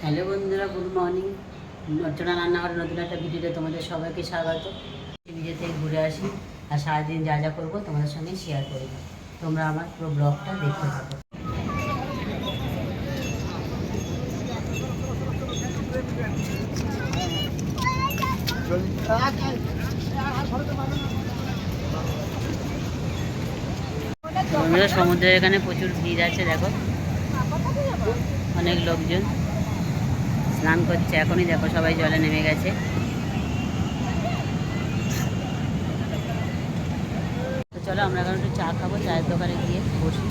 Hello বন্ধুরা, good morning. অর্চনা রান্নাঘরের নতুন একটা ভিডিওতে তোমাদের সবাইকে স্বাগত। নিজে থেকে ঘুরে আসি আর সারাদিন যা যা করবো তোমাদের সঙ্গে শেয়ার করব। তোমরা আমার পুরো ব্লগটা দেখতে থাকো। বন্ধুরা, সমুদ্রের এখানে প্রচুর ভিড় আছে, দেখো অনেক লোকজন স্নান করছে। এখনই দেখো সবাই জলে নেমে গেছে। তো চলো আমরা এখন একটু চা খাবো, চায়ের দোকানে গিয়ে বসি।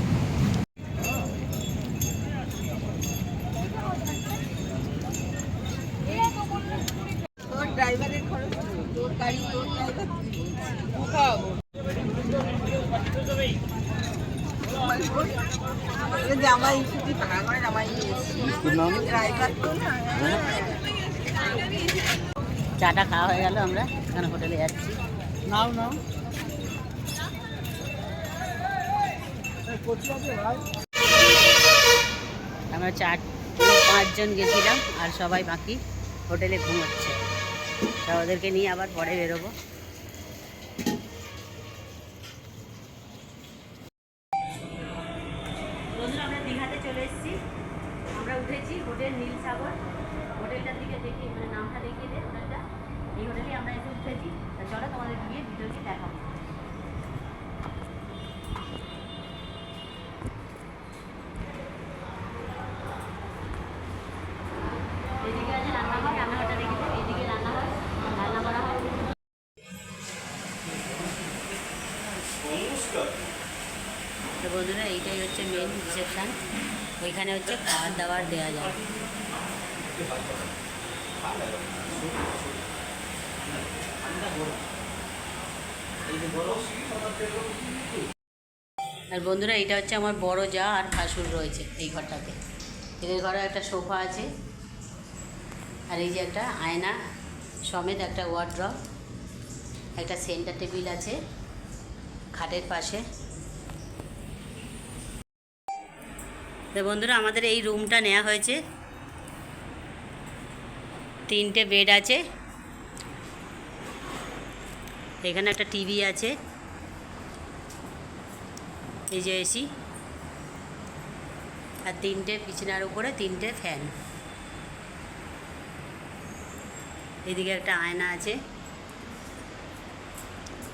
চাটা খাওয়া হয়ে গেল, আমরা এখানে হোটেলে যাচ্ছি। নাও নাও, আমরা 4-5 জন গেছিলাম আর সবাই বাকি হোটেলে ঘুমোচ্ছে। তা ওদেরকে নিয়ে আবার পরে বেরোবো। বন্ধুরা, আমরা দীঘাতে চলে এসেছি। আমরা উঠেছি হোটেল নীলসাগর। হোটেলটার দিকে দেখি, মানে নামটা দেখিয়ে দে হোটেলটা। এই হোটেলে আমরা এসে উঠেছি। তা চলো তোমাদের গিয়ে ভিডিওটি দেখাবো। এদিকে আছে রান্নাঘর, রান্নাঘরটা দেখি। এইদিকে রান্না হয়, রান্না করা হয়। তো বন্ধুরা, এইটাই হচ্ছে মেন রিসেপশান। ওইখানে হচ্ছে খাবার দাবার দেওয়া যায়। আর বন্ধুরা, এইটা হচ্ছে আমার বড় যা আর ভাসুর রয়েছে এই ঘরটাতে। এদের ঘরে একটা সোফা আছে, আর এই যে একটা আয়না সমেত একটা ওয়ার্ড্রপ, একটা সেন্টার টেবিল আছে খাটের পাশে। তো বন্ধুরা, আমাদের এই রুমটা নেওয়া হয়েছে। 3টে বেড আছে, এখানে একটা টিভি আছে, এই যে এসি, আর 3টে বিছানার উপরে 3টে ফ্যান। এদিকে একটা আয়না আছে,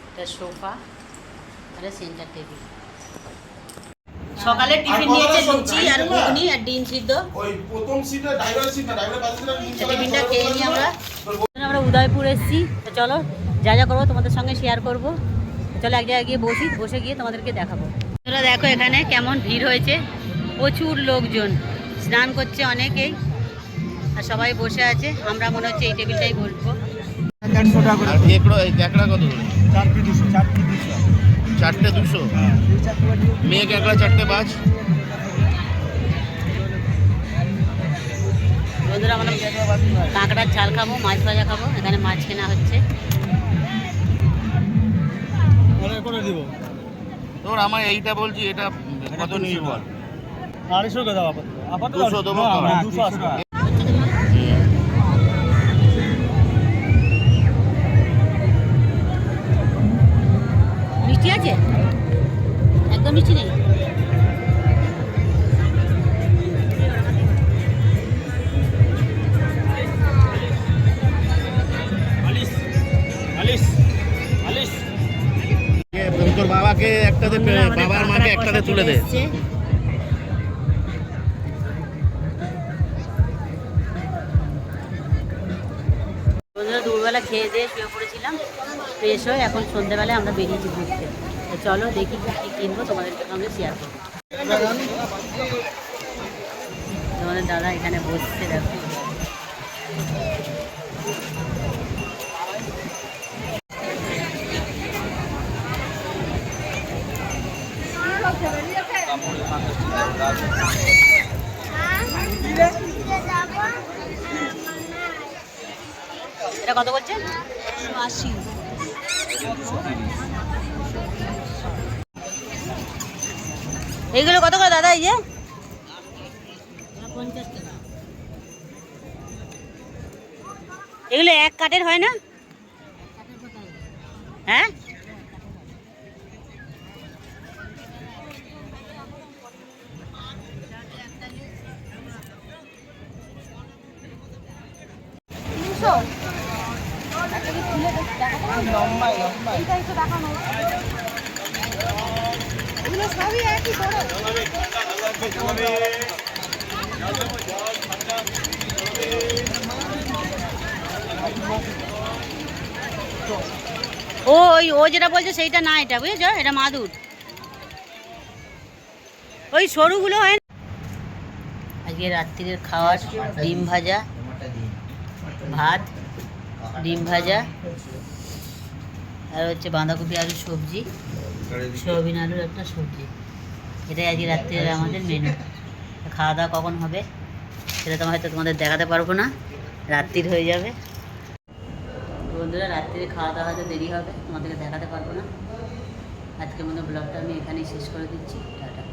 একটা সোফা আর সেন্টার টেবিল। সকালে টিফিন নিয়েছে লুচি আর ঘুগনি আর ডিম সিদ্ধ। ওই প্রথম সিটে ড্রাইভার সিট না, ড্রাইভার পাশে টিফিনটা খেয়ে নিই আমরা উদয়পুর এসেছি। তো চলো যা যা করবো তোমাদের সঙ্গে শেয়ার করব। চলো এক জায়গায় গিয়ে বসে গিয়ে তোমাদেরকে দেখাবো। তোমরা দেখো এখানে কেমন ভিড় হয়েছে, প্রচুর লোকজন স্নান করছে অনেকেই, আর সবাই বসে আছে। আমরা মনে হচ্ছে এই টেবিলটাই বসবো। 400 টাকা করে। ক্যাকড়া কত করে? 4টে 200। মেয়ে ক্যাকড়া 4টে 5। বন্ধুরা, আমরা কাঁকড়ার ঝাল খাবো, মাছ ভাজা খাবো। এখানে মাছ কেনা হচ্ছে। তোর আমার এইটা বলছি, এটা কত নিবি বল? 250 টাকা দাও। আপাতত 200 দেবো। 280 টাকা। মিষ্টি আছে? একদম মিষ্টি নেই। তোর বাবাকে একটাতে, বাবার মাকে একটাতে তুলে দে। বন্ধুরা, দুপুরবেলা খেয়ে দিয়ে শুয়ে পড়েছিলাম, ফ্রেশ হয়ে এখন সন্ধ্যেবেলায় আমরা বেরিয়েছি ঘুরতে। তো চলো দেখি কী কিনবো, তোমাদের সঙ্গে শেয়ার করবো। তোমাদের দাদা এখানে বসছে, দেখো। এটা কত বলছে? 180। এইগুলো কত করে দাদা? এই যে 50 টাকা। এগুলো এক কাঠের হয় না? হ্যাঁ, ও যেটা বলছে সেইটা না, এটা বুঝেছ, এটা মাদুর। ওই সরুগুলো হয় না। আজকে রাত্রির খাওয়ার ডিম ভাজা, ভাত, ডিম ভাজা, আর হচ্ছে বাঁধাকপি আলুর সবজি, সয়াবিন আলুর একটা সবজি। এটাই আজকে রাত্রির আমাদের মেনু। খাওয়া দাওয়া কখন হবে সেটা তো হয়তো তোমাদের দেখাতে পারবো না, রাত্রির হয়ে যাবে। বন্ধুরা, রাত্রিরে খাওয়া দাওয়া হয়তো দেরি হবে, তোমাদেরকে দেখাতে পারবো না। আজকের মতো ব্লগটা আমি এখানেই শেষ করে দিচ্ছি। টাটা।